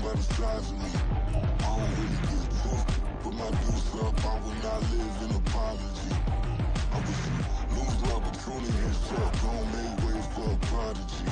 by the size of me. I don't really give a fuck. Put my deuce up, I will not live in apology. I wish you lose the opportunity and stuff. Don't make way for a prodigy.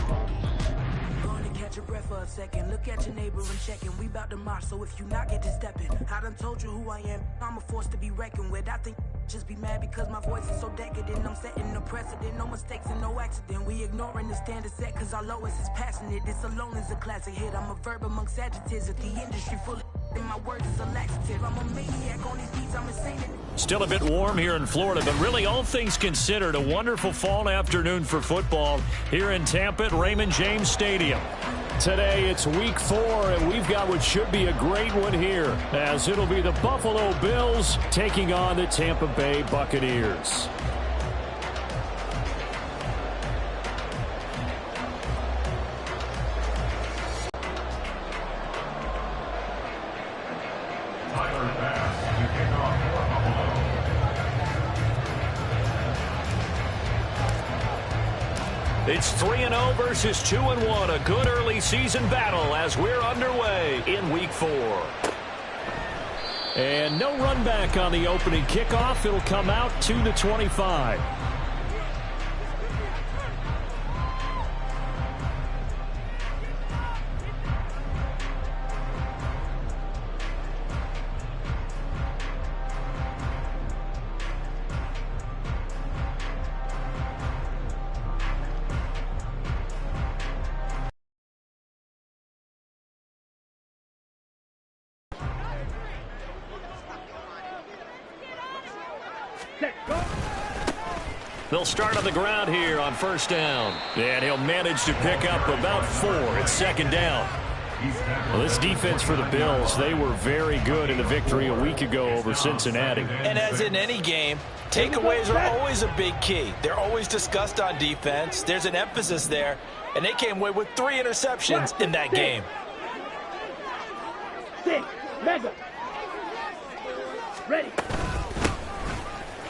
Catch your breath for a second. Look at your neighbor and checking. We bout to march, so if you not get to stepping. I done told you who I am. I'm a force to be reckoned with. I think just be mad because my voice is so decadent. I'm setting the precedent. No mistakes and no accident. We ignoring the standard set because our lowest is passionate. This alone is a classic hit. I'm a verb amongst adjectives. If the industry full of and my words is a laxative. I'm a maniac on these beats. I'm insane. Still a bit warm here in Florida, but really all things considered, a wonderful fall afternoon for football here in Tampa at Raymond James Stadium. Today it's week 4, and we've got what should be a great one here, as it'll be the Buffalo Bills taking on the Tampa Bay Buccaneers. It's 3-0 versus 2-1, a good early season battle as we're underway in week 4. And no run back on the opening kickoff. It'll come out to the 25. They'll start on the ground here on first down. And he'll manage to pick up about 4 at second down. Well, this defense for the Bills, they were very good in the victory a week ago over Cincinnati. And as in any game, takeaways are always a big key. They're always discussed on defense. There's an emphasis there. And they came away with 3 interceptions in that game. Ready.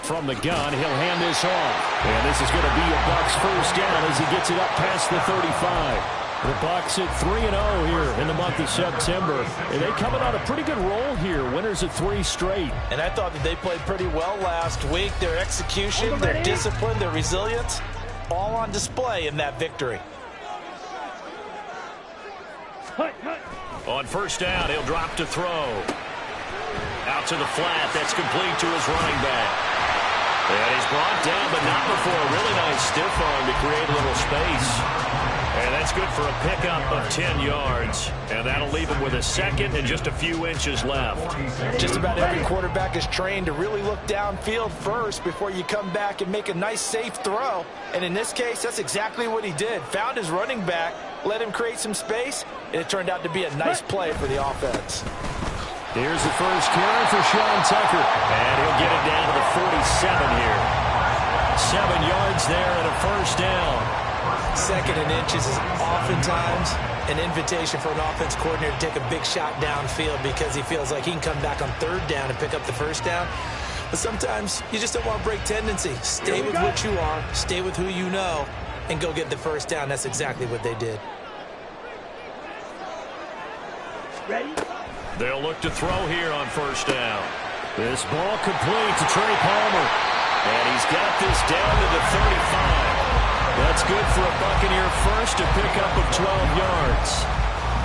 From the gun, he'll hand this off. And this is going to be a Bucs first down as he gets it up past the 35. The Bucs at 3-0 here in the month of September. And they coming on a pretty good roll here. Winners of 3 straight. And I thought that they played pretty well last week. Their execution, their discipline, their resilience, all on display in that victory. On first down, he'll drop to throw. Out to the flat. That's complete to his running back. And he's brought down, but not before a really nice stiff arm to create a little space. And that's good for a pickup of 10 yards. And that'll leave him with a second and just a few inches left. Just about every quarterback is trained to really look downfield first before you come back and make a nice, safe throw. And in this case, that's exactly what he did. Found his running back, let him create some space, and it turned out to be a nice play for the offense. Here's the first carry for Sean Tucker. And he'll get it down to the 47 here. 7 yards there and a first down. Second and inches is oftentimes an invitation for an offense coordinator to take a big shot downfield because he feels like he can come back on third down and pick up the first down. But sometimes you just don't want to break tendency. Stay with what you are, stay with who you know, and go get the first down. That's exactly what they did. Ready? They'll look to throw here on first down. This ball complete to Trey Palmer. And he's got this down to the 35. That's good for a Buccaneer first to pick up of 12 yards.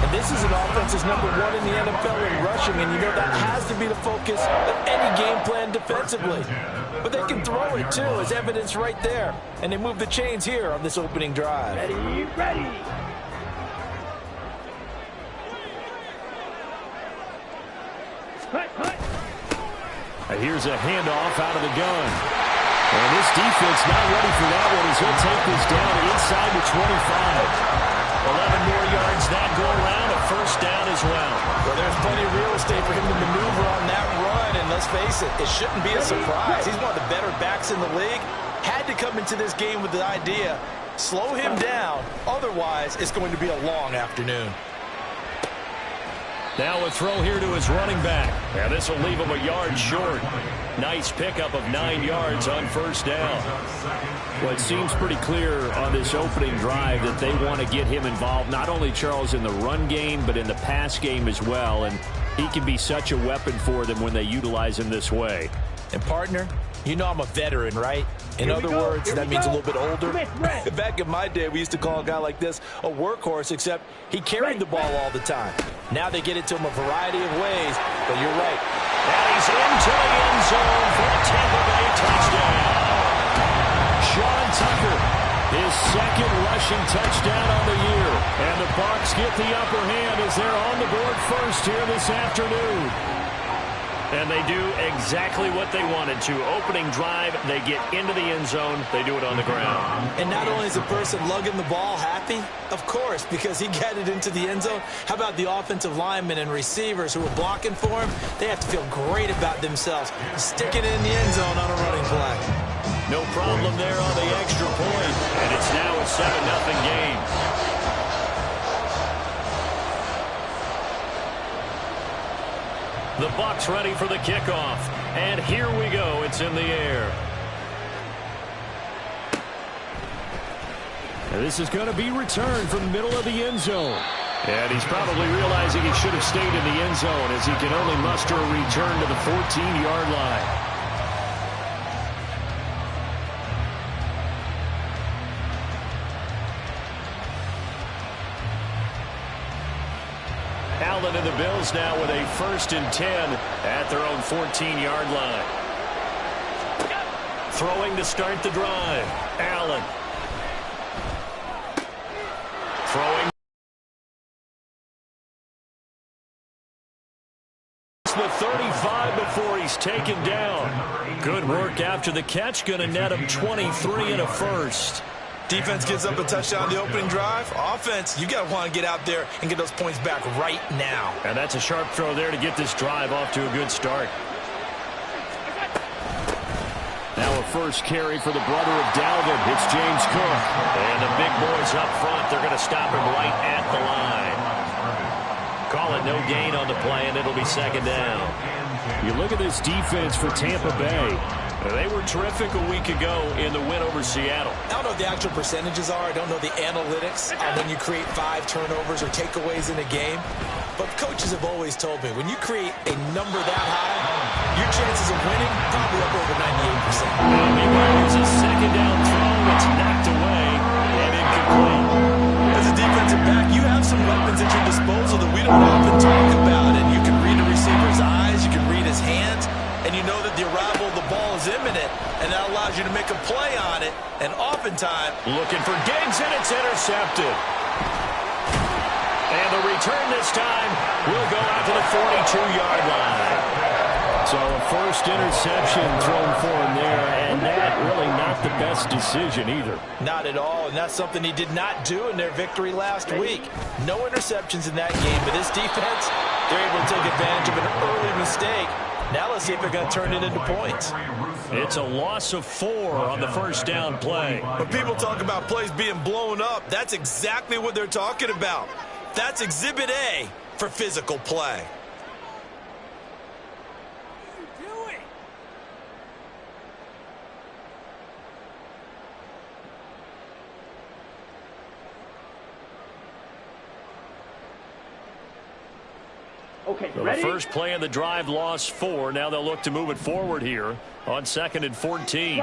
And this is an offense that's number 1 in the NFL in rushing, and you know that has to be the focus of any game plan defensively. But they can throw it, too, as evidence right there. And they move the chains here on this opening drive. Ready. Here's a handoff out of the gun. And this defense not ready for that one as he'll take this down inside the 25. 11 more yards that go around, a first down as well. Well, there's plenty of real estate for him to maneuver on that run, and let's face it, it shouldn't be a surprise. He's one of the better backs in the league. Had to come into this game with the idea, slow him down, otherwise it's going to be a long afternoon. Now a throw here to his running back. And this will leave him a yard short. Nice pickup of 9 yards on first down. Well, it seems pretty clear on this opening drive that they want to get him involved, not only, Charles, in the run game, but in the pass game as well. And he can be such a weapon for them when they utilize him this way. And, partner, you know I'm a veteran, right? In other words, that means a little bit older. Back in my day, we used to call a guy like this a workhorse, except he carried the ball all the time. Now they get it to him a variety of ways, but you're right. And he's into the end zone for a Tampa Bay touchdown. Sean Tucker, his second rushing touchdown on the year. And the Bucs get the upper hand as they're on the board first here this afternoon. And they do exactly what they wanted to. Opening drive, they get into the end zone. They do it on the ground. And not only is the person lugging the ball happy, of course, because he got it into the end zone. How about the offensive linemen and receivers who are blocking for him? They have to feel great about themselves, sticking it in the end zone on a running play. No problem there on the extra point. And it's now a 7-0 game. The Bucs ready for the kickoff. And here we go. It's in the air. And this is going to be returned from the middle of the end zone. And he's probably realizing he should have stayed in the end zone as he can only muster a return to the 14-yard line. Allen and the Bills now with a 1st and 10 at their own 14-yard line. Throwing to start the drive. Allen. Throwing. The 35 before he's taken down. Good work after the catch. Going to net him 23 and a first. Defense gives up a touchdown on the opening drive. Offense, you got to want to get out there and get those points back right now. And that's a sharp throw there to get this drive off to a good start. Now a first carry for the brother of Dalvin. It's James Cook. And the big boys up front, they're going to stop him right at the line. Call it no gain on the play, and it'll be 2nd down. You look at this defense for Tampa Bay. They were terrific a week ago in the win over Seattle. I don't know what the actual percentages are. I don't know the analytics on when you create 5 turnovers or takeaways in a game. But coaches have always told me, when you create a number that high, your chances of winning probably up over 98%. Meanwhile, here's a 2nd down throw. It's knocked away and incomplete. As a defensive back, you have some weapons at your disposal that we don't often talk about. And you can read a receiver's eyes, you can read his hands, and you know that the arrival of the ball is imminent, and that allows you to make a play on it. And oftentimes, looking for Diggs, and it's intercepted. And the return this time will go out to the 42-yard line. So a first interception thrown for him there, and that really not the best decision either. Not at all, and that's something he did not do in their victory last week. No interceptions in that game, but this defense, they're able to take advantage of an early mistake. Now let's see if they're going to turn it into points. It's a loss of 4 on the first down play. When people talk about plays being blown up, that's exactly what they're talking about. That's Exhibit A for physical play. Okay, so ready? The first play of the drive lost 4. Now they'll look to move it forward here on 2nd and 14.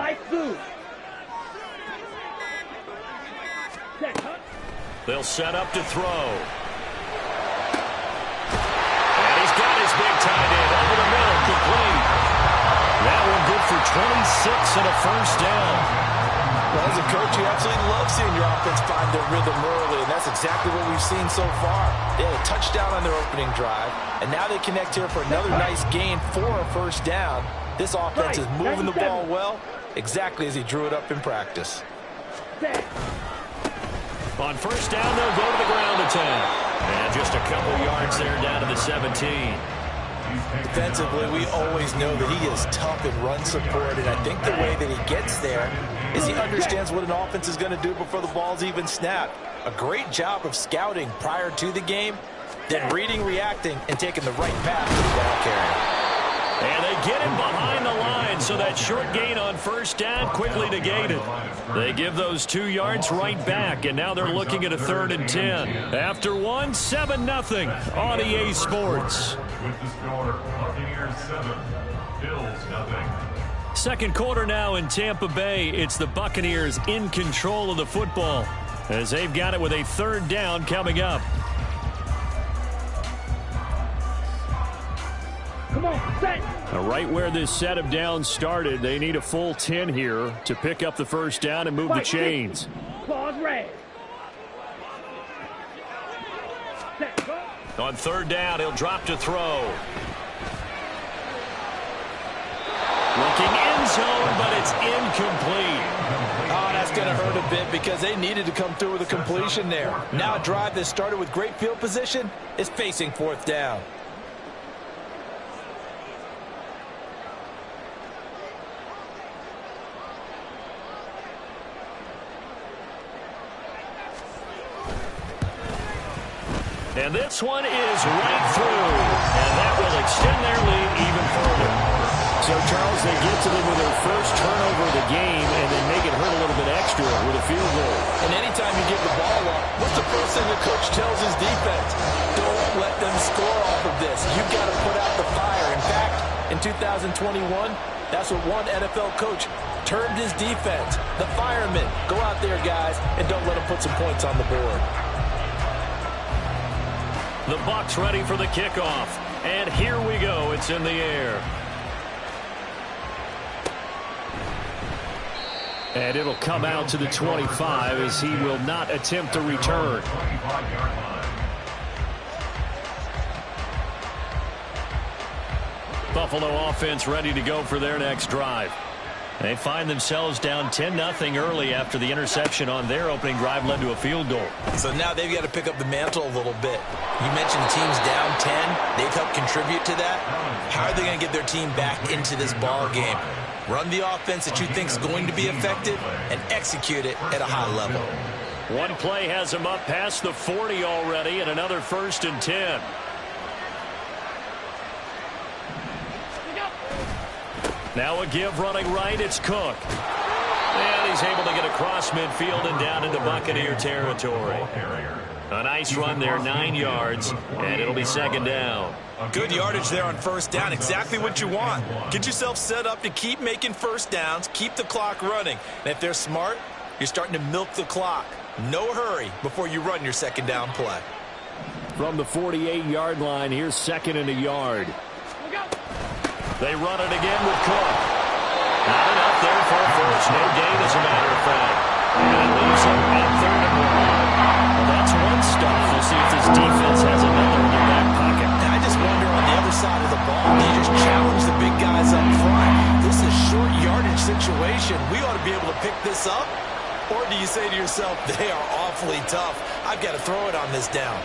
They'll set up to throw. And he's got his big tight end over the middle, complete. That one good for 26 and a first down. Well, as a coach, you absolutely love seeing your offense find their rhythm early, and that's exactly what we've seen so far. They had a touchdown on their opening drive, and now they connect here for another nice gain for a first down. This offense is moving the ball well, exactly as he drew it up in practice. On first down, they'll go to the ground attack. And just a couple yards there down to the 17. Defensively, we always know that he is tough in run support, and I think the way that he gets there is he understands what an offense is going to do before the ball's even snapped. A great job of scouting prior to the game. then reading, reacting, and taking the right path to the ball carrier. And they get him behind the line, so that short gain on first down quickly negated. They give those 2 yards right back, and now they're looking at a 3rd and 10. After 1, 7-0 on EA Sports. With the score, Buccaneers 7, Bills 0. Second quarter now in Tampa Bay. It's the Buccaneers in control of the football as they've got it with a 3rd down coming up. Come on, set. Right where this set of downs started, they need a full 10 here to pick up the first down and move the chains. Claws red. Set, go. On 3rd down, he'll drop to throw. Looking end zone, but it's incomplete. Oh, that's going to hurt a bit because they needed to come through with a completion there. Now a drive that started with great field position is facing 4th down. And this one is right through. And that will extend their lead even further. So, Charles, they get to them with their first turnover of the game and then make it hurt a little bit extra with a field goal. And anytime you give the ball up, what's the first thing the coach tells his defense? Don't let them score off of this. You've got to put out the fire. In fact, in 2021, that's what one NFL coach termed his defense. The firemen. Go out there, guys, and don't let them put some points on the board. The Bucs ready for the kickoff. And here we go. It's in the air. And it'll come out to the 25 as he will not attempt to return. Buffalo offense ready to go for their next drive. They find themselves down 10-0 early after the interception on their opening drive led to a field goal. So now they've got to pick up the mantle a little bit. You mentioned the team's down 10. They've helped contribute to that. How are they going to get their team back into this ball game? Run the offense that you think is going to be effective and execute it at a high level. One play has them up past the 40 already and another 1st and 10. Now a give running right, it's Cook. And he's able to get across midfield and down into Buccaneer territory. A nice run there, 9 yards, and it'll be 2nd down. Good yardage there on 1st down, exactly what you want. Get yourself set up to keep making 1st downs, keep the clock running. And if they're smart, you're starting to milk the clock. No hurry before you run your 2nd down play. From the 48-yard line, here's 2nd and a yard. They run it again with Cook. Not enough there for a first. No gain, as a matter of fact. And it leaves them at 3rd and 1. Well, that's one stop. We'll see if this defense has another in their back pocket. I just wonder on the other side of the ball, do you just challenge the big guys up front? This is short yardage situation. We ought to be able to pick this up. Or do you say to yourself, they are awfully tough. I've got to throw it on this down.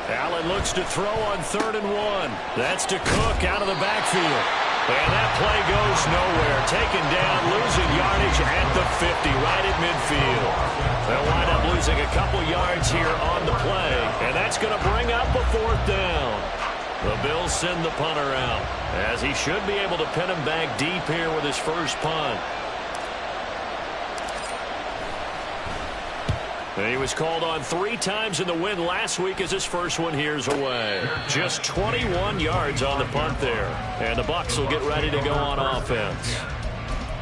Allen looks to throw on 3rd and 1. That's to Cook out of the backfield. And that play goes nowhere. Taken down, losing yardage at the 50, right at midfield. They'll wind up losing a couple yards here on the play. And that's going to bring up a 4th down. The Bills send the punter out, as he should be able to pin him back deep here with his first punt. He was called on 3 times in the win last week as his first one here's away. Just 21 yards on the punt there. And the Bucs will get ready to go on offense.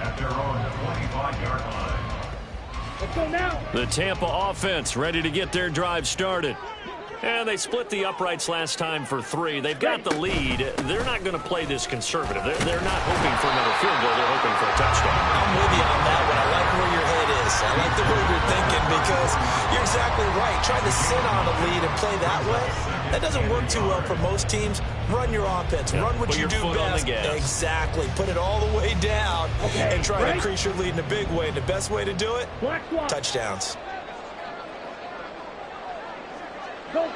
At their own 25-yard line. Let's go now. The Tampa offense ready to get their drive started. And they split the uprights last time for 3. They've got the lead. They're not going to play this conservative. They're not hoping for another field goal. They're hoping for a touchdown. I'm with you on that one. I like where your head is. I like the way you're thinking because you're exactly right. Trying to sit on a lead and play that way, that doesn't work too well for most teams. Run your offense. Run what you do best. Exactly. Put it all the way down and try to increase your lead in a big way. And the best way to do it, touchdowns.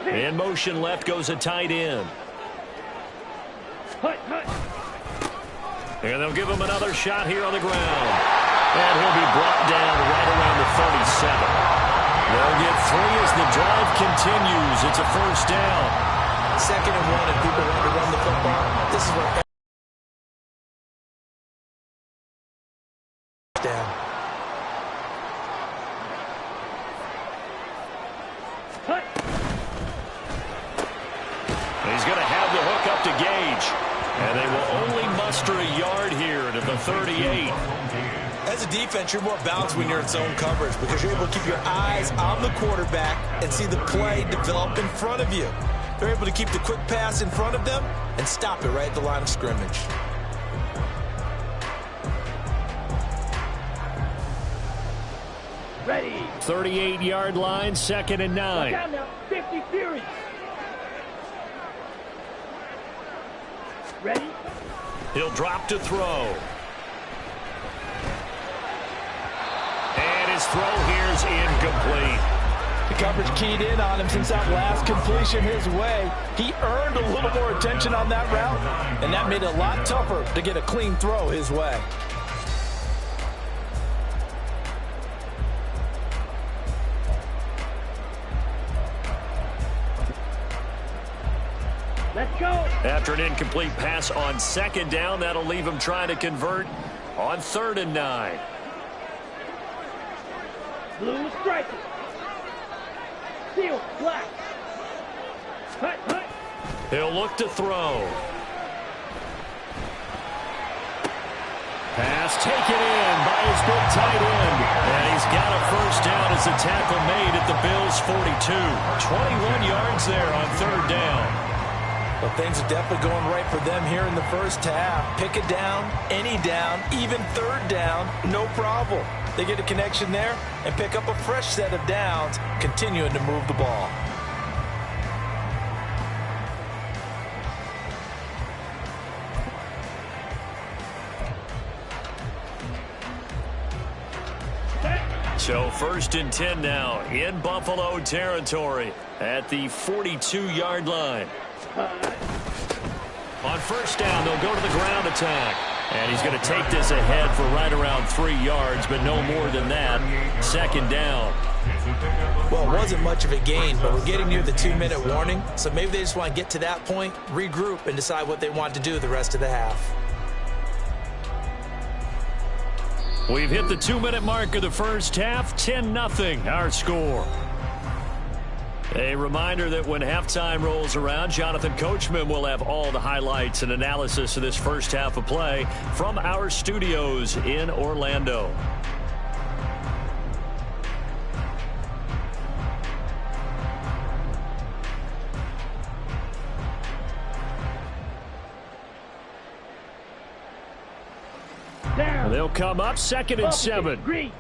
In motion left goes a tight end. And they'll give him another shot here on the ground. And he'll be brought down right around the 37. They'll get 3 as the drive continues. It's a first down. 2nd and 1, and people want to run the football. This is where down. He's going to have the hook up to Gage. And they will only muster a yard here to the 38. As a defense, you're more balanced when you're in zone coverage because you're able to keep your eyes on the quarterback and see the play develop in front of you. They're able to keep the quick pass in front of them and stop it right at the line of scrimmage. Ready. 38-yard line, 2nd and 9. Watch out now. 50 Fury. Ready. He'll drop to throw. And his throw here's incomplete. The coverage keyed in on him since that last completion his way. He earned a little more attention on that route, and that made it a lot tougher to get a clean throw his way. Let's go. After an incomplete pass on 2nd down, that'll leave him trying to convert on 3rd and 9. Blue striker. Seal black. Hut, hut. He'll look to throw. Pass taken in by his big tight end. And he's got a first down as the tackle made at the Bills' 42. 21 yards there on 3rd down. Well, things are definitely going right for them here in the first half. Pick it down, any down, even 3rd down, no problem. They get a connection there and pick up a fresh set of downs, continuing to move the ball. So 1st and 10 now in Buffalo territory at the 42-yard line. On 1st down, they'll go to the ground attack. And he's going to take this ahead for right around 3 yards, but no more than that. 2nd down. Well, it wasn't much of a gain, but we're getting near the 2-minute warning. So maybe they just want to get to that point, regroup, and decide what they want to do the rest of the half. We've hit the 2-minute mark of the first half. 10-0 our score. A reminder that when halftime rolls around, Jonathan Coachman will have all the highlights and analysis of this first half of play from our studios in Orlando. Down. They'll come up 2nd and 7. Green.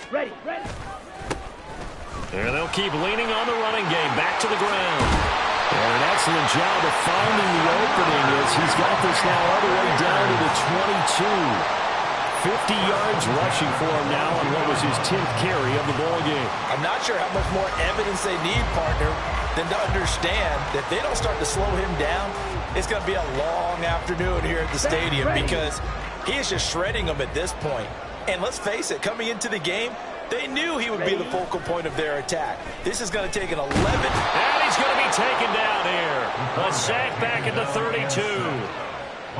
Ready, ready. And they'll keep leaning on the running game. Back to the ground. And an excellent job of finding the opening as he's got this now all the way down to the 22. 50 yards rushing for him now on what was his 10th carry of the ball game. I'm not sure how much more evidence they need, partner, than to understand that if they don't start to slow him down, it's going to be a long afternoon here at the stadium because he is just shredding them at this point. And let's face it, coming into the game, they knew he would be the focal point of their attack. This is going to take an 11. And he's going to be taken down here. A sack back at the 32.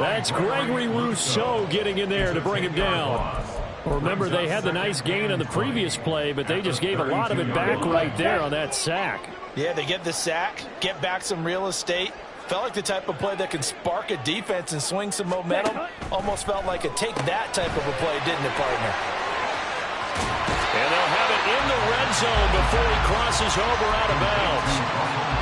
That's Gregory Rousseau getting in there to bring him down. Remember, they had the nice gain on the previous play, but they just gave a lot of it back right there on that sack. Yeah, they get the sack, get back some real estate. Felt like the type of play that can spark a defense and swing some momentum. Almost felt like a take that type of a play, didn't it, partner? And they'll have it in the red zone before he crosses over out of bounds.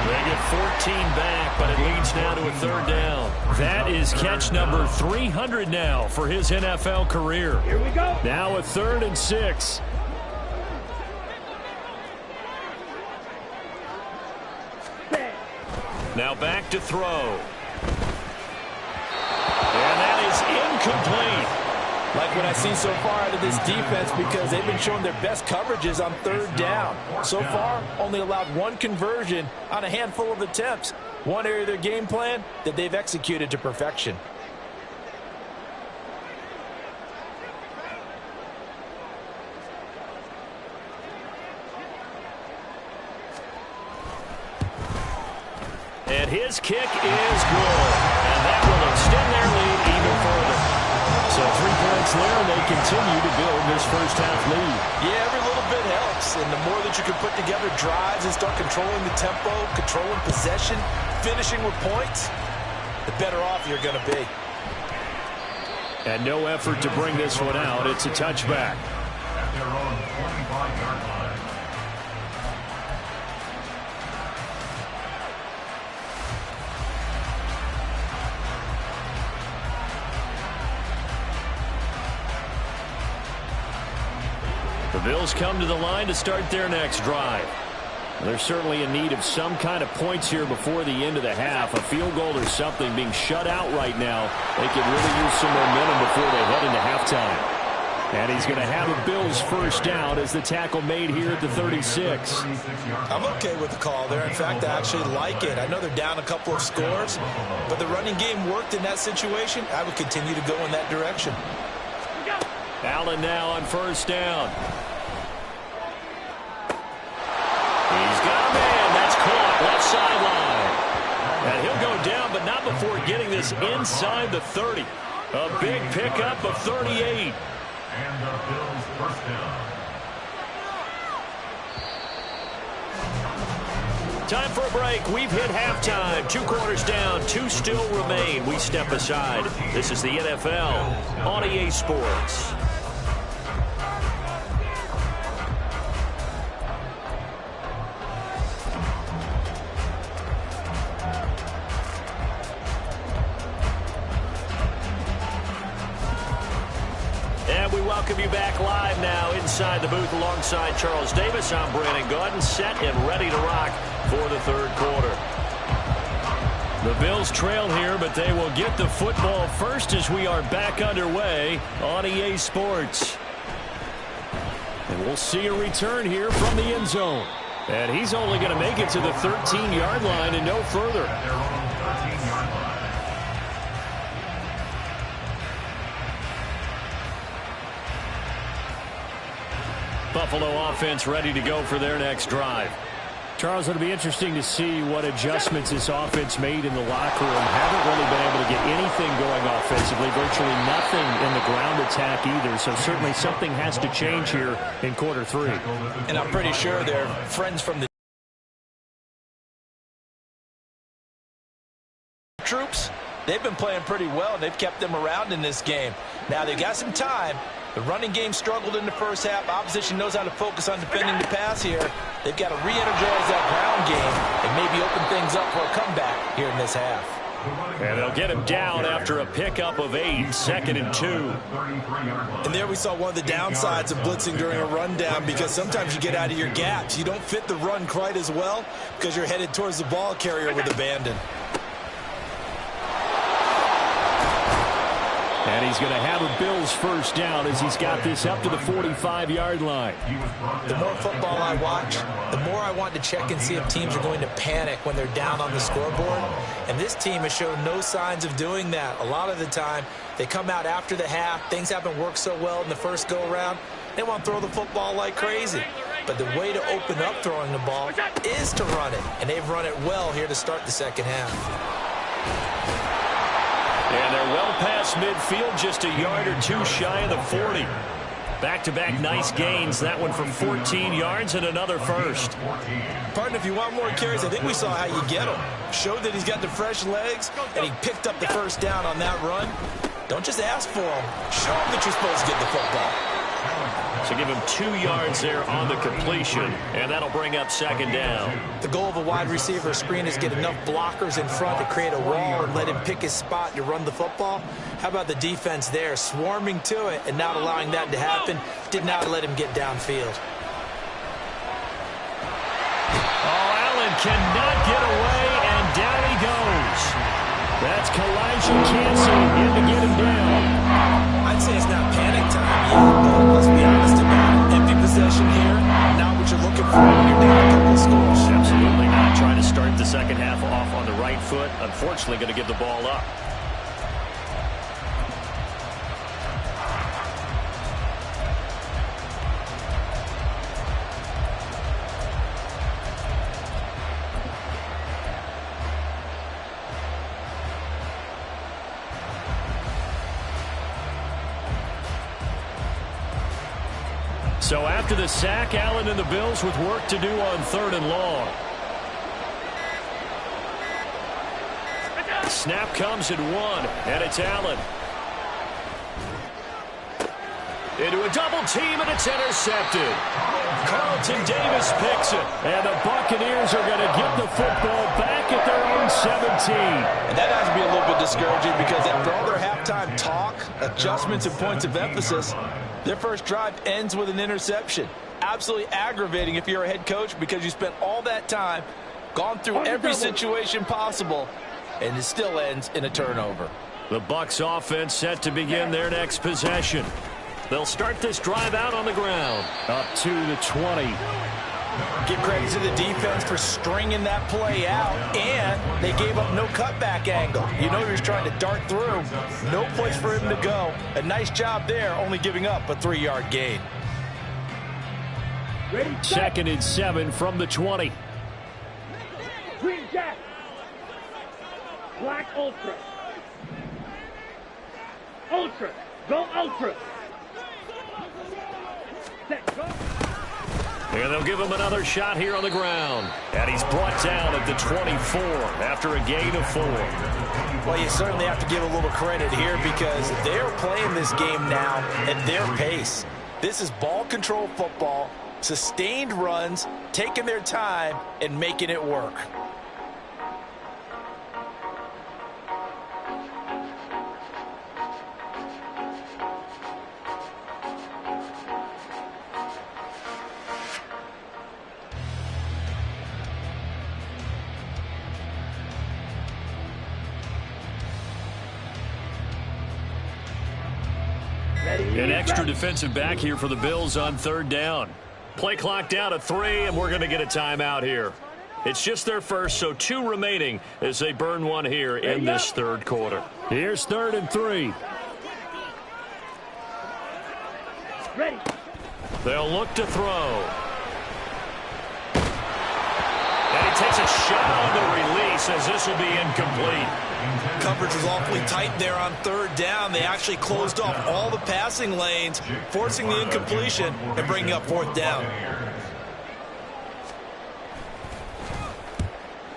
They get 14 back, but it leads now to a 3rd down. That is catch number 300 now for his NFL career. Here we go. Now a 3rd and 6. Set. Now back to throw. And that is incomplete. Like what I've seen so far out of this defense, because they've been showing their best coverages on third down. So far, only allowed one conversion on a handful of attempts. One area of their game plan that they've executed to perfection. And his kick is good. And that will extend their lead even further. So 3 points there, and they continue to build this first half lead. Yeah, every little bit helps. And the more that you can put together drives and start controlling the tempo, controlling possession, finishing with points, the better off you're going to be. And no effort to bring this one out. It's a touchback. At their own 25-yard line. The Bills come to the line to start their next drive. They're certainly in need of some kind of points here before the end of the half. A field goal or something, being shut out right now. They could really use some momentum before they head into halftime. And he's going to have a Bills first down as the tackle made here at the 36. I'm okay with the call there. In fact, I actually like it. I know they're down a couple of scores, but the running game worked in that situation. I would continue to go in that direction. Allen now on first down. He's got a man. That's caught left sideline. And he'll go down, but not before getting this inside the 30. A big pickup of 38. And the Bills first down. Time for a break. We've hit halftime. 2 quarters down. 2 still remain. We step aside. This is the NFL on EA Sports. And we welcome you back live now inside the booth alongside Charles Davis. I'm Brandon Gaudin, set and ready to rock for the third quarter. The Bills trail here, but they will get the football first as we are back underway on EA Sports. And we'll see a return here from the end zone. And he's only going to make it to the 13-yard line and no further. At their own 13-yard line. Buffalo offense ready to go for their next drive. Charles, it'll be interesting to see what adjustments this offense made in the locker room. Haven't really been able to get anything going offensively, virtually nothing in the ground attack either. So certainly something has to change here in quarter 3. And I'm pretty sure they're friends from the troops. They've been playing pretty well, and they've kept them around in this game. Now, they've got some time. The running game struggled in the first half. Opposition knows how to focus on defending the pass here. They've got to re-energize that ground game and maybe open things up for a comeback here in this half. And they'll get him down after a pickup of 8, 2nd and 2. And there we saw one of the downsides of blitzing during a rundown, because sometimes you get out of your gaps. You don't fit the run quite as well because you're headed towards the ball carrier with abandon. And he's going to have a Bills first down as he's got this up to the 45-yard line. The more football I watch, the more I want to check and see if teams are going to panic when they're down on the scoreboard. And this team has shown no signs of doing that. A lot of the time, they come out after the half. Things haven't worked so well in the first go-around. They want to throw the football like crazy. But the way to open up throwing the ball is to run it. And they've run it well here to start the second half. And they're well past midfield, just a yard or 2 shy of the 40. Back-to-back nice gains. That one for 14 yards and another first. Pardon, if you want more carries, I think we saw how you get him. Showed that he's got the fresh legs, and he picked up the first down on that run. Don't just ask for him. Show him that you're supposed to get the football. So give him 2 yards there on the completion, and that'll bring up second down. The goal of a wide receiver screen is get enough blockers in front to create a wall and let him pick his spot to run the football. How about the defense there, swarming to it and not allowing that to happen? Did not let him get downfield. Oh, Allen cannot get away, and down he goes. That's Kalijah Cansey in to get him down. I I'd say it's not panic time yet, but let's be honest about it. Empty possession here, not what you're looking for when you're down a couple of scores. Absolutely not. Trying to start the second half off on the right foot. Unfortunately, going to give the ball up. So after the sack, Allen and the Bills with work to do on 3rd and long. Snap comes at 1, and it's Allen. Into a double team, and it's intercepted. Carlton Davis picks it, and the Buccaneers are going to get the football back at their own 17. And that has to be a little bit discouraging because after all their halftime talk, adjustments, and points of emphasis, their first drive ends with an interception. Absolutely aggravating if you're a head coach because you spent all that time, gone through every situation possible, and it still ends in a turnover. The Bucs offense set to begin their next possession. They'll start this drive out on the ground. Up to the 20. Give credit to the defense for stringing that play out, and they gave up no cutback angle. You know he was trying to dart through. No place for him to go. A nice job there, only giving up a 3-yard gain. Ready, 2nd and 7 from the 20. Green Jack. Black Ultra. Ultra. Go Ultra. Set, go. And they'll give him another shot here on the ground. And he's brought down at the 24 after a gain of 4. Well, you certainly have to give a little credit here because they're playing this game now at their pace. This is ball control football, sustained runs, taking their time, and making it work. An extra defensive back here for the Bills on 3rd down. Play clock down to 3, and we're going to get a timeout here. It's just their first, so 2 remaining as they burn one here in this 3rd quarter. Here's 3rd and 3. Ready. They'll look to throw. And he takes a shot on the release as this will be incomplete. Coverage was awfully tight there on 3rd down. They actually closed off all the passing lanes, forcing the incompletion and bringing up 4th down.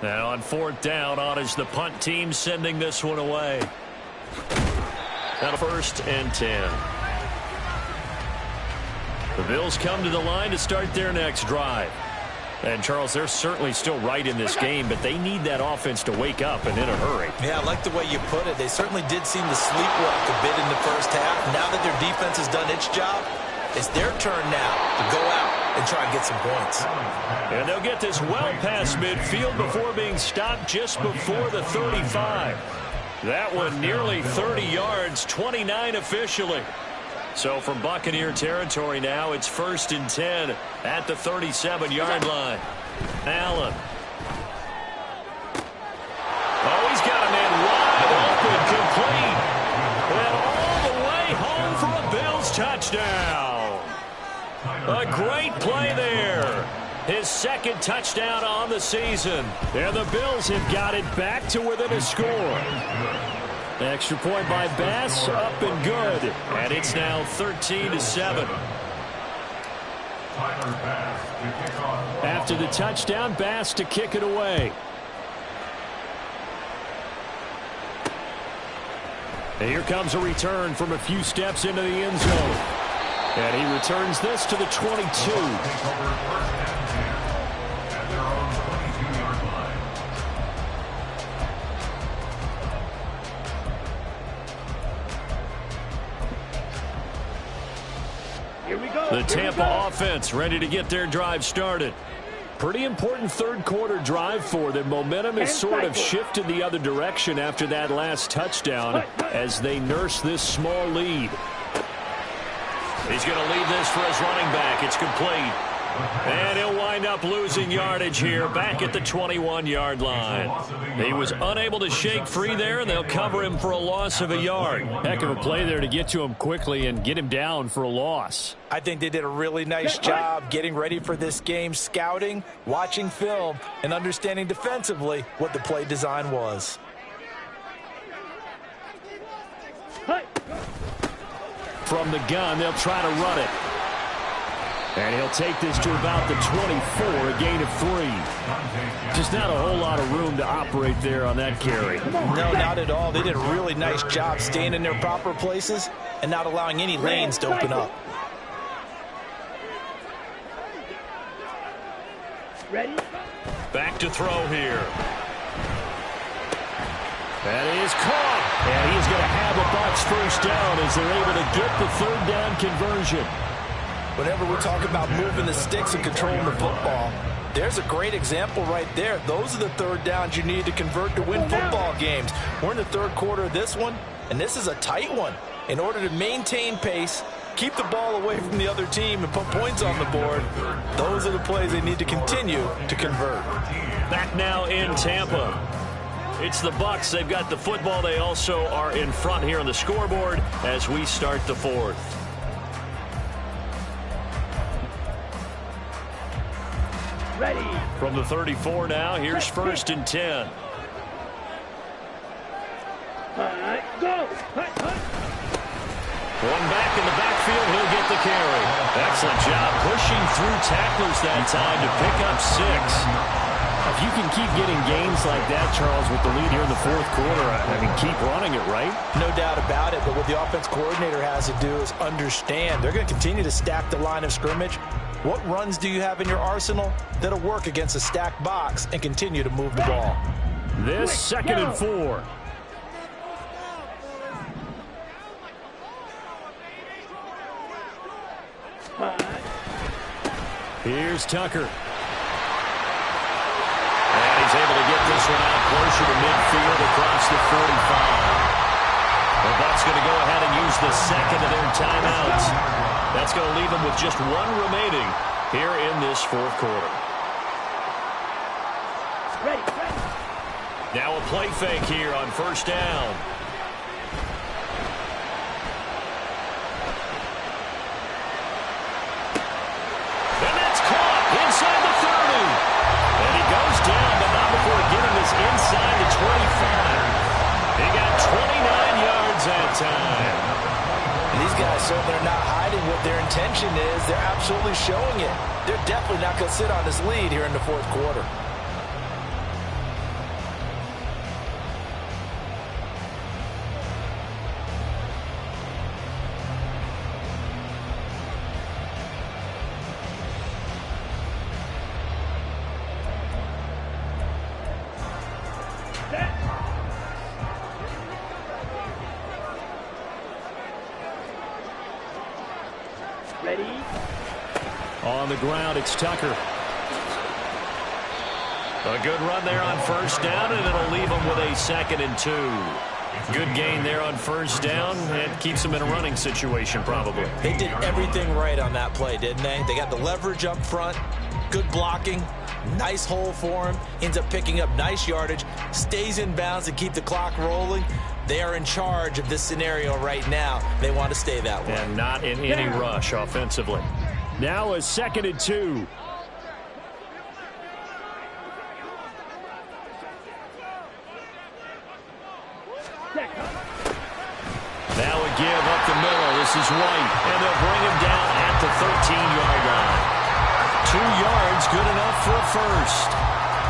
Now on 4th down, on is the punt team sending this one away. Now 1st and 10. The Bills come to the line to start their next drive. And, Charles, they're certainly still right in this game, but they need that offense to wake up and in a hurry. Yeah, I like the way you put it. They certainly did seem to sleepwalk a bit in the first half. Now that their defense has done its job, it's their turn now to go out and try and get some points. And they'll get this well past midfield before being stopped just before the 35. That one nearly 30 yards, 29 officially. So from Buccaneer territory now, it's 1st and 10 at the 37-yard line. Allen. Oh, he's got a man wide open, complete. And all the way home for a Bills touchdown. A great play there. His 2nd touchdown on the season. And the Bills have got it back to within a score. Extra point by Bass, up and good. And it's now 13-7. After the touchdown, Bass to kick it away. And here comes a return from a few steps into the end zone. And he returns this to the 22. The Tampa offense ready to get their drive started. Pretty important 3rd quarter drive for them. Momentum has sort of shifted the other direction after that last touchdown as they nurse this small lead. He's going to leave this for his running back. It's complete. And he'll wind up losing yardage here back at the 21-yard line. He was unable to shake free there, and they'll cover him for a loss of a yard. Heck of a play there to get to him quickly and get him down for a loss. I think they did a really nice job getting ready for this game, scouting, watching film, and understanding defensively what the play design was. From the gun, they'll try to run it. And he'll take this to about the 24, a gain of 3. Just not a whole lot of room to operate there on that carry. No, not at all. They did a really nice job staying in their proper places and not allowing any lanes to open up. Ready? Back to throw here. That is caught. And he's going to have a Bucs first down as they're able to get the third down conversion. Whenever we talk about moving the sticks and controlling the football, there's a great example right there. Those are the third downs you need to convert to win football games. We're in the third quarter of this one, and this is a tight one. In order to maintain pace, keep the ball away from the other team, and put points on the board, those are the plays they need to continue to convert. Back now in Tampa. It's the Bucs. They've got the football. They also are in front here on the scoreboard as we start the fourth. Ready. From the 34 now, here's first and 10. Go. One back in the backfield, he'll get the carry. Excellent job pushing through tacklers that time to pick up 6. If you can keep getting gains like that, Charles, with the lead here in the fourth quarter, I mean, keep running it, right? No doubt about it, but what the offense coordinator has to do is understand they're going to continue to stack the line of scrimmage. What runs do you have in your arsenal that'll work against a stacked box and continue to move the ball? This second and 4. Here's Tucker. And he's able to get this one out closer to midfield across the 45. The Bucs going to go ahead and use the second of their timeouts. That's going to leave them with just one remaining here in this fourth quarter. Ready. Now a play fake here on first down. And that's caught inside the 30. And he goes down, but not before getting this inside the 25. He got 29 yards that time. These guys certainly are not hiding what their intention is. They're absolutely showing it. They're definitely not going to sit on this lead here in the fourth quarter. Ready. On the ground, it's Tucker. A good run there on first down, and it'll leave them with a 2nd and 2. Good gain there on first down, and keeps them in a running situation probably. They did everything right on that play, didn't they? They got the leverage up front, good blocking, nice hole for him, ends up picking up nice yardage, stays in bounds to keep the clock rolling. They are in charge of this scenario right now. They want to stay that way. And not in any rush offensively. Now a 2nd and 2. Now a give up the middle. This is White, and they'll bring him down at the 13-yard line. 2 yards, good enough for a first.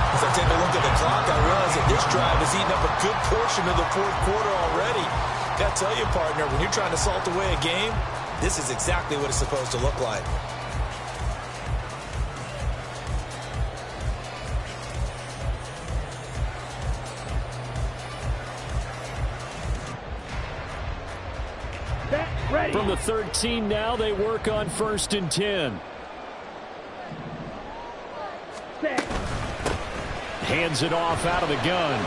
As I take a look at the clock, I realize that this drive has eaten up a good portion of the fourth quarter already. Got to tell you, partner, when you're trying to salt away a game, this is exactly what it's supposed to look like. Ready. From the 13 now, they work on 1st and 10. Set. Hands it off out of the gun.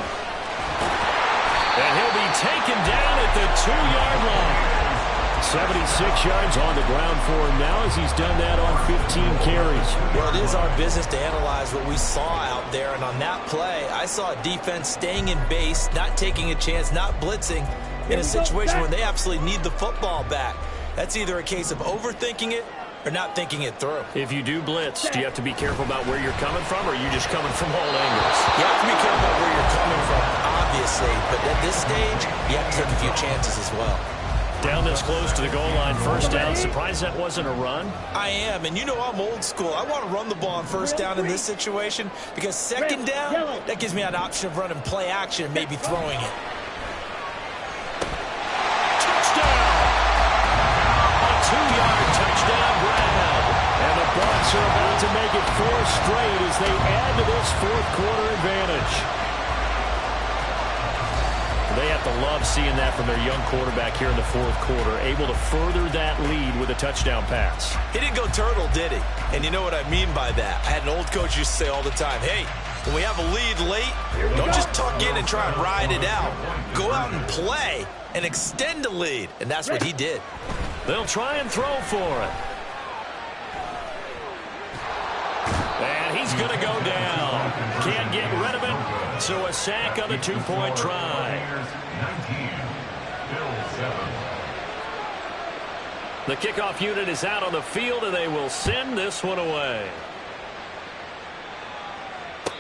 And he'll be taken down at the 2-yard line. 76 yards on the ground for him now as he's done that on 15 carries. Well, it is our business to analyze what we saw out there, and on that play, I saw a defense staying in base, not taking a chance, not blitzing in a situation where they absolutely need the football back. That's either a case of overthinking it or not thinking it through. If you do blitz, do you have to be careful about where you're coming from, or are you just coming from all angles? You have to be careful about where you're coming from, obviously, but at this stage, you have to take a few chances as well. Down this close to the goal line, first down. Surprised that wasn't a run? I am, and you know I'm old school. I want to run the ball on first down in this situation because second down, that gives me an option of running play action and maybe throwing it. Touchdown! A 2-yard touchdown grab. And the Bucs are about to make it 4 straight as they add to this fourth-quarter advantage. They have to love seeing that from their young quarterback here in the fourth quarter, able to further that lead with a touchdown pass. He didn't go turtle, did he? And you know what I mean by that. I had an old coach used to say all the time, hey, when we have a lead late, don't just tuck in and try and ride it out. Go out and play and extend the lead. And that's what he did. They'll try and throw for it. And he's going to go down. Can't get rid of it. So a sack on a 2-point try. The kickoff unit is out on the field, and they will send this one away.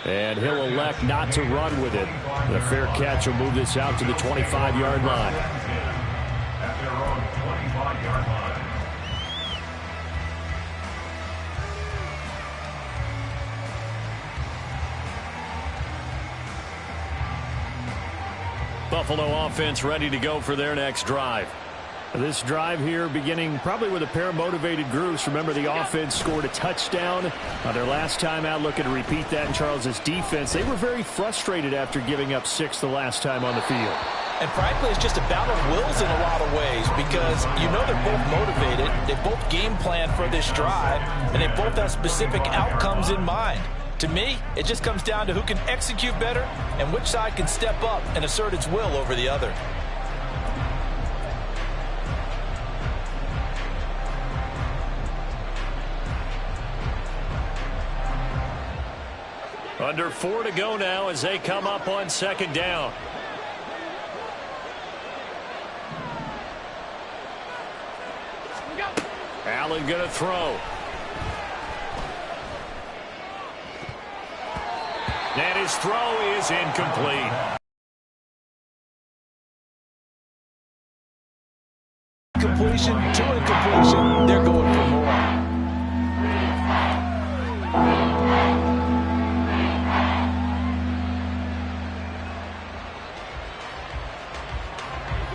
And he'll elect not to run with it. The fair catch will move this out to the 25-yard line. At their own 25-yard line. Buffalo offense ready to go for their next drive. This drive here beginning probably with a pair of motivated groups. Remember, the offense scored a touchdown their last time out. Looking to repeat that in Charles's defense. They were very frustrated after giving up 6 the last time on the field. And frankly, it's just a battle of wills in a lot of ways because you know they're both motivated. They both game plan for this drive, and they both have specific outcomes in mind. To me, it just comes down to who can execute better and which side can step up and assert its will over the other. Under 4 to go now as they come up on second down. Allen going to throw. And his throw is incomplete. Completion to incompletion. They're going for more.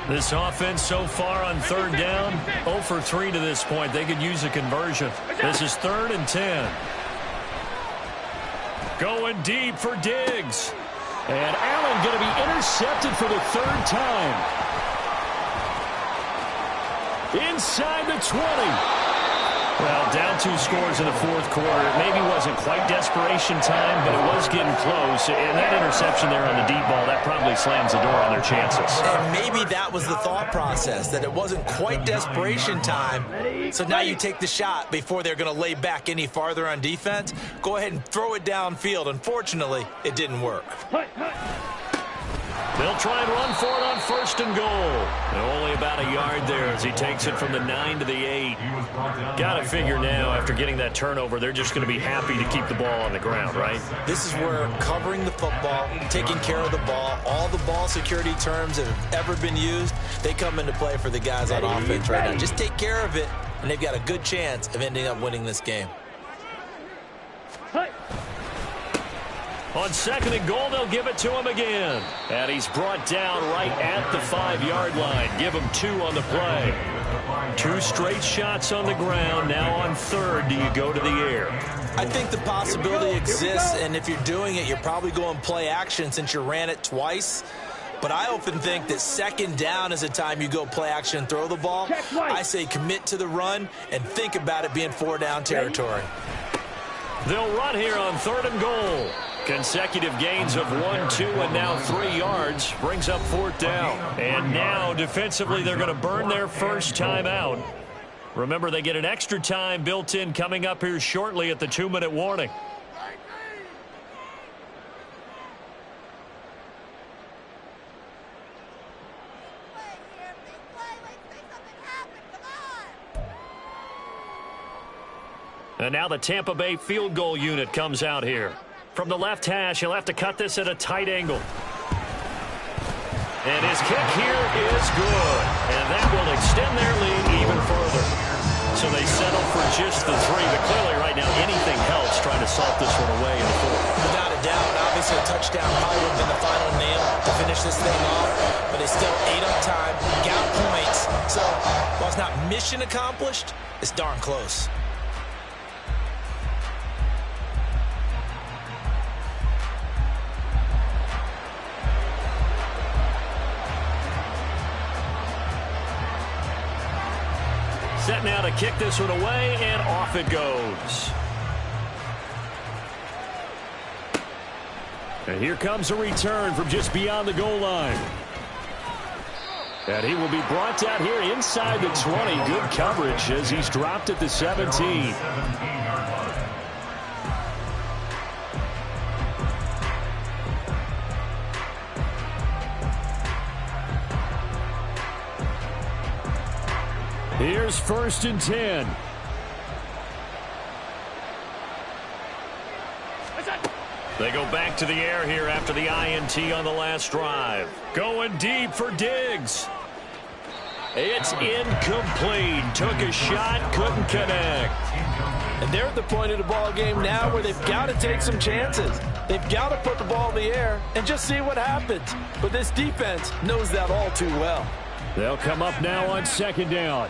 This offense so far on third down, 0 for 3 to this point. They could use a conversion. This is 3rd and 10. Going deep for Diggs. And Allen going to be intercepted for the 3rd time. Inside the 20. Well, down 2 scores in the fourth quarter. It maybe wasn't quite desperation time, but it was getting close. And that interception there on the deep ball, that probably slams the door on their chances. And maybe that was the thought process, that it wasn't quite desperation time. So now you take the shot before they're going to lay back any farther on defense. Go ahead and throw it downfield. Unfortunately, it didn't work. They'll try and run for it on 1st and goal. And only about a yard there as he takes it from the 9 to the 8. Got to figure now, after getting that turnover, they're just going to be happy to keep the ball on the ground, right? This is where covering the football, taking care of the ball, all the ball security terms that have ever been used, they come into play for the guys on offense right now. Just take care of it, and they've got a good chance of ending up winning this game. On 2nd and goal, they'll give it to him again. And he's brought down right at the 5-yard line. Give him 2 on the play. 2 straight shots on the ground. Now on 3rd, do you go to the air? I think the possibility exists, and if you're doing it, you're probably going play action since you ran it twice. But I often think that 2nd down is the time you go play action and throw the ball. I say commit to the run and think about it being 4-down territory. They'll run here on 3rd and goal. Consecutive gains of 1, 2, and now 3 yards brings up 4th down. And now defensively they're going to burn their first time out. Remember, they get an extra time built in coming up here shortly at the 2-minute warning. And now the Tampa Bay field goal unit comes out here. From the left hash, he'll have to cut this at a tight angle. And his kick here is good. And that will extend their lead even further. So they settle for just the 3. But clearly right now, anything helps trying to salt this one away in the 4th. Without a doubt, obviously a touchdown probably would have been the final nail to finish this thing off. But they still ate up time, got points. So while it's not mission accomplished, it's darn close. Set now to kick this one away, and off it goes. And here comes a return from just beyond the goal line. And he will be brought down here inside the 20. Good coverage as he's dropped at the 17. Here's 1st and 10. They go back to the air here after the INT on the last drive. Going deep for Diggs. It's incomplete. Took a shot, couldn't connect. And they're at the point of the ball game now where they've got to take some chances. They've got to put the ball in the air and just see what happens. But this defense knows that all too well. They'll come up now on 2nd down.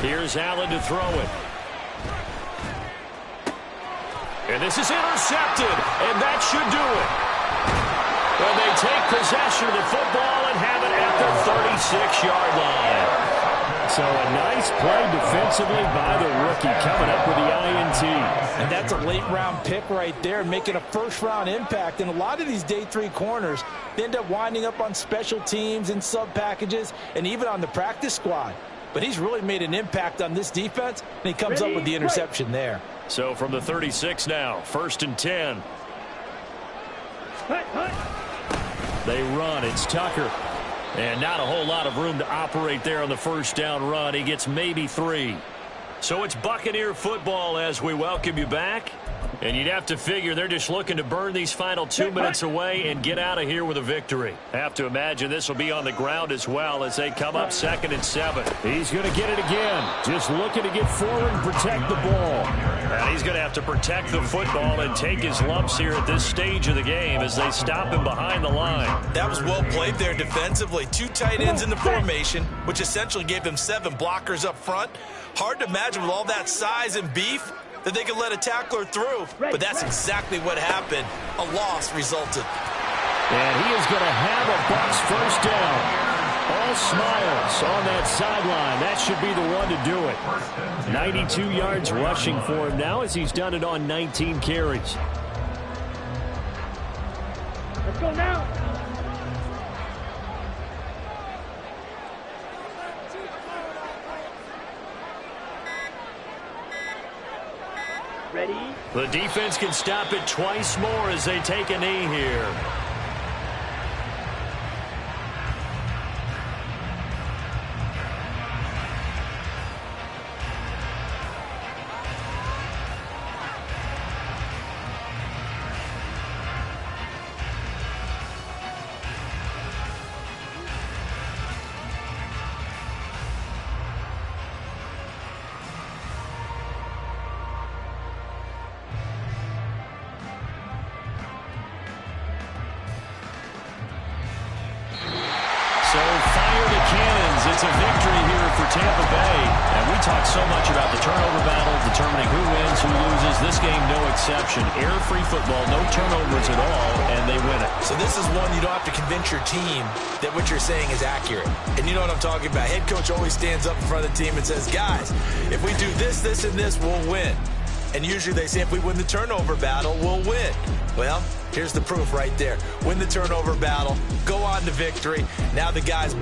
Here's Allen to throw it. And this is intercepted, and that should do it. And they take possession of the football and have it at the 36-yard line. So a nice play defensively by the rookie coming up with the INT. And that's a late-round pick right there, making a first-round impact. And a lot of these day 3 corners, they end up winding up on special teams and sub-packages and even on the practice squad. But he's really made an impact on this defense, and he comes up with the interception there. So from the 36 now, 1st and 10. They run. It's Tucker. And not a whole lot of room to operate there on the 1st down run. He gets maybe 3. So it's Buccaneer football as we welcome you back. And you'd have to figure they're just looking to burn these final 2 minutes away and get out of here with a victory. Have to imagine this will be on the ground as well as they come up 2nd and 7. He's going to get it again. Just looking to get forward and protect the ball. And he's going to have to protect the football and take his lumps here at this stage of the game as they stop him behind the line. That was well played there defensively. 2 tight ends in the formation, which essentially gave them 7 blockers up front. Hard to imagine with all that size and beef that they could let a tackler through, but that's exactly what happened. A loss resulted. And he is going to have a Bucs 1st down. All smiles on that sideline. That should be the one to do it. 92 yards rushing for him now as he's done it on 19 carries. Let's go now. Ready? The defense can stop it twice more as they take a knee here. It's a victory here for Tampa Bay. And we talk so much about the turnover battle, determining who wins, who loses. This game, no exception. Error-free football, no turnovers at all, and they win it. So this is one you don't have to convince your team that what you're saying is accurate. And you know what I'm talking about. Head coach always stands up in front of the team and says, guys, if we do this, this, and this, we'll win. And usually they say if we win the turnover battle, we'll win. Well, here's the proof right there. Win the turnover battle, go on to victory. Now the guys...